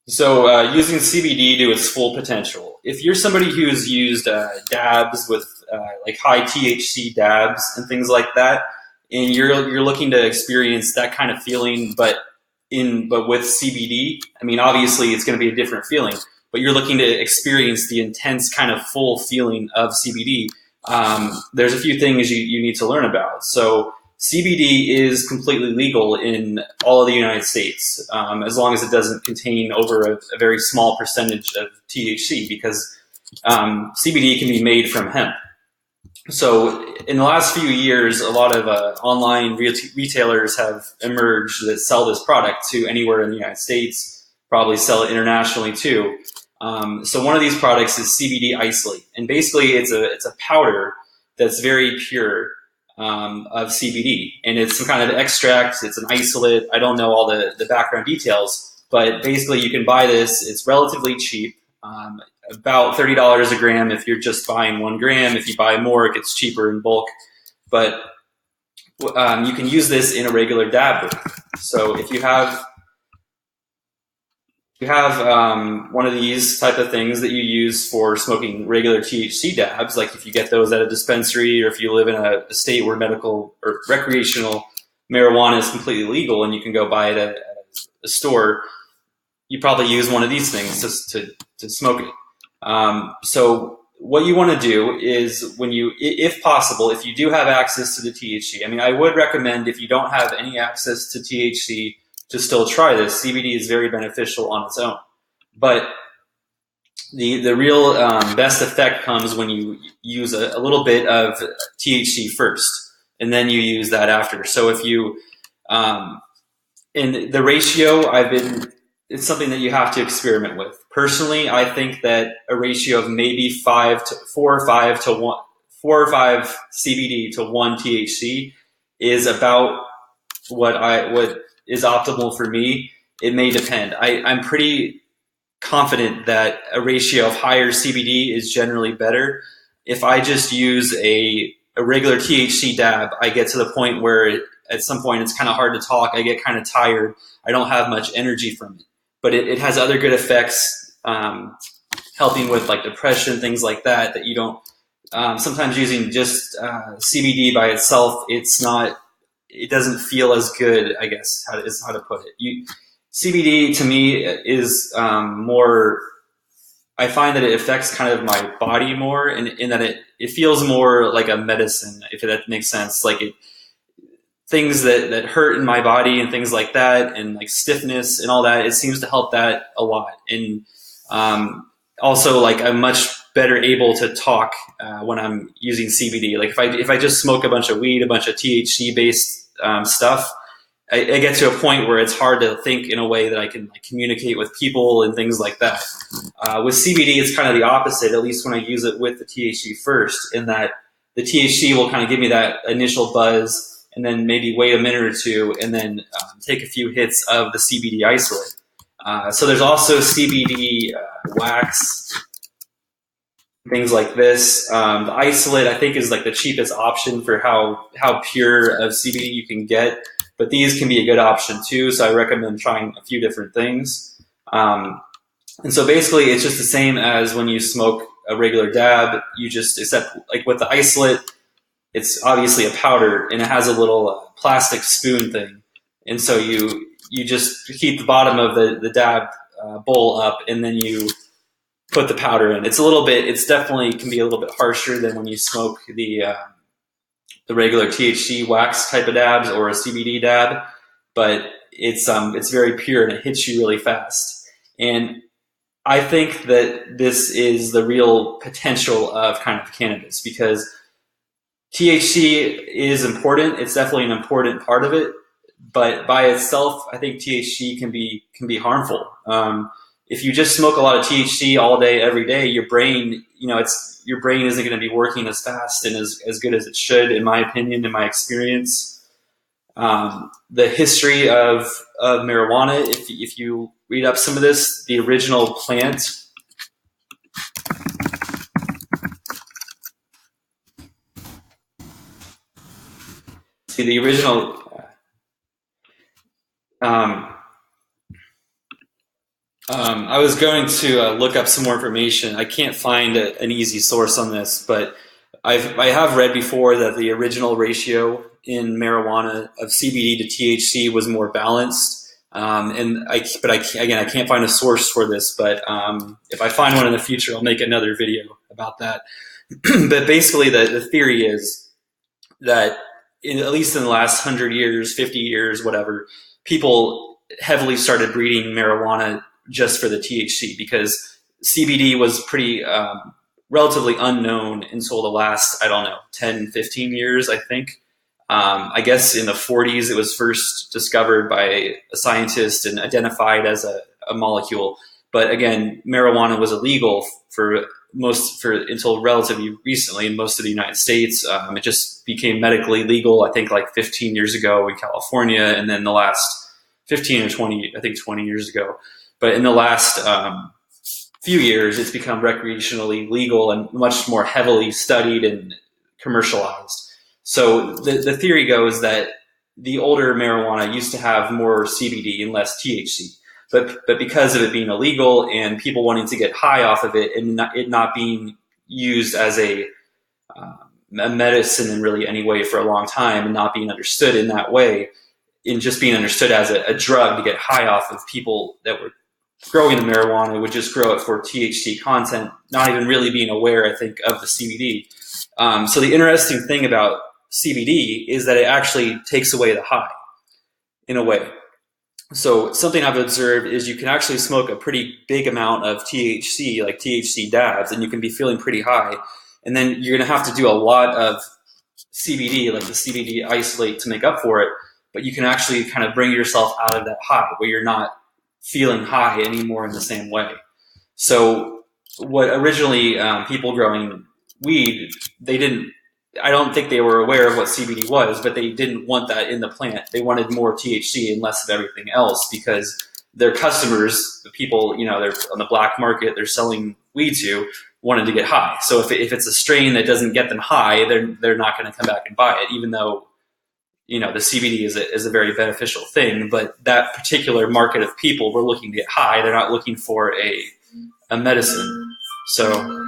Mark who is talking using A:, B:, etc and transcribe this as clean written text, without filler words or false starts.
A: So using CBD to its full potential. If you're somebody who's used dabs with like high THC dabs and things like that, and you're looking to experience that kind of feeling, but with CBD, I mean, obviously it's going to be a different feeling. But you're looking to experience the intense kind of full feeling of CBD. There's a few things you need to learn about. So CBD is completely legal in all of the United States, as long as it doesn't contain over a very small percentage of THC, because CBD can be made from hemp. So in the last few years, a lot of online retailers have emerged that sell this product to anywhere in the United States, probably sell it internationally too. So one of these products is CBD Isolate, and basically it's a powder that's very pure of CBD, and it's some kind of extract. It's an isolate. I don't know all the background details, but basically you can buy this. It's relatively cheap, about $30 a gram if you're just buying 1 gram. If you buy more, it gets cheaper in bulk. But you can use this in a regular dab rig. So if you have one of these type of things that you use for smoking regular THC dabs, like if you get those at a dispensary, or if you live in a state where medical or recreational marijuana is completely legal and you can go buy it at a store, you probably use one of these things to smoke it. So what you want to do is, if possible, if you do have access to the THC, I mean, I would recommend, if you don't have any access to THC, to still try this. CBD is very beneficial on its own, but the real best effect comes when you use a little bit of THC first, and then you use that after. So if you in the ratio, it's something that you have to experiment with. Personally, I think that a ratio of maybe 4 or 5 CBD to 1 THC is about what is optimal for me. It may depend. I'm pretty confident that a ratio of higher CBD is generally better. If I just use a regular THC dab, I get to the point where at some point it's kind of hard to talk. I get kind of tired. I don't have much energy from it. But it has other good effects, helping with like depression, things like that, that you don't, sometimes using just CBD by itself, it doesn't feel as good, I guess, is how to put it. CBD to me is more, I find that it affects kind of my body more, in that it feels more like a medicine, if that makes sense. Like things that hurt in my body and things like that, and like stiffness and all that, it seems to help that a lot. And also, like, I'm much better able to talk when I'm using CBD. Like if I just smoke a bunch of weed, a bunch of THC based stuff, I get to a point where it's hard to think in a way that I can like communicate with people and things like that. With CBD, it's kind of the opposite, at least when I use it with the THC first, in that the THC will kind of give me that initial buzz, and then maybe wait a minute or two, and then take a few hits of the CBD isolate. So there's also CBD wax, things like this. The isolate, I think, is like the cheapest option for how pure of CBD you can get, but these can be a good option too. So I recommend trying a few different things. And so basically, it's just the same as when you smoke a regular dab. Except like with the isolate, it's obviously a powder, and it has a little plastic spoon thing. And so you just keep the bottom of the dab bowl up, and then you put the powder in. It's definitely can be a little bit harsher than when you smoke the regular THC wax type of dabs or a CBD dab, but it's very pure and it hits you really fast. And I think that this is the real potential of kind of cannabis, because THC is important. It's definitely an important part of it, but by itself, I think THC can be harmful. If you just smoke a lot of THC all day, every day, your brain isn't going to be working as fast and as good as it should, in my opinion, in my experience. The history of marijuana, if you read up some of this, the original plant. See, the original, I was going to look up some more information. I can't find an easy source on this, but I have read before that the original ratio in marijuana of CBD to THC was more balanced. Again, I can't find a source for this, but if I find one in the future, I'll make another video about that. But basically, the theory is that at least in the last 100 years, 50 years, whatever, people heavily started breeding marijuana just for the THC because CBD was pretty relatively unknown until the last, I don't know, 10, 15 years, I think. I guess in the 40s, it was first discovered by a scientist and identified as a molecule. But again, marijuana was illegal for until relatively recently in most of the United States. It just became medically legal, I think, like 15 years ago in California, and then the last 15 or 20, I think 20 years ago. But in the last few years, it's become recreationally legal and much more heavily studied and commercialized. So the theory goes that the older marijuana used to have more CBD and less THC. But because of it being illegal and people wanting to get high off of it and it not being used as a medicine in really any way for a long time and not being understood in that way, in just being understood as a drug to get high off of, people that were growing the marijuana would just grow it for THC content, not even really being aware, I think, of the CBD. So the interesting thing about CBD is that it actually takes away the high in a way. So something I've observed is you can actually smoke a pretty big amount of THC, like THC dabs, and you can be feeling pretty high. And then you're going to have to do a lot of CBD, like the CBD Isolate, to make up for it. But you can actually kind of bring yourself out of that high where you're not feeling high anymore in the same way. So what originally people growing weed, I don't think they were aware of what CBD was, but they didn't want that in the plant. They wanted more THC and less of everything else because their customers, the people, they're on the black market, they're selling weed to, wanted to get high. So if it's a strain that doesn't get them high, they're not going to come back and buy it, even though, the CBD is a very beneficial thing. But that particular market of people were looking to get high. They're not looking for a medicine. So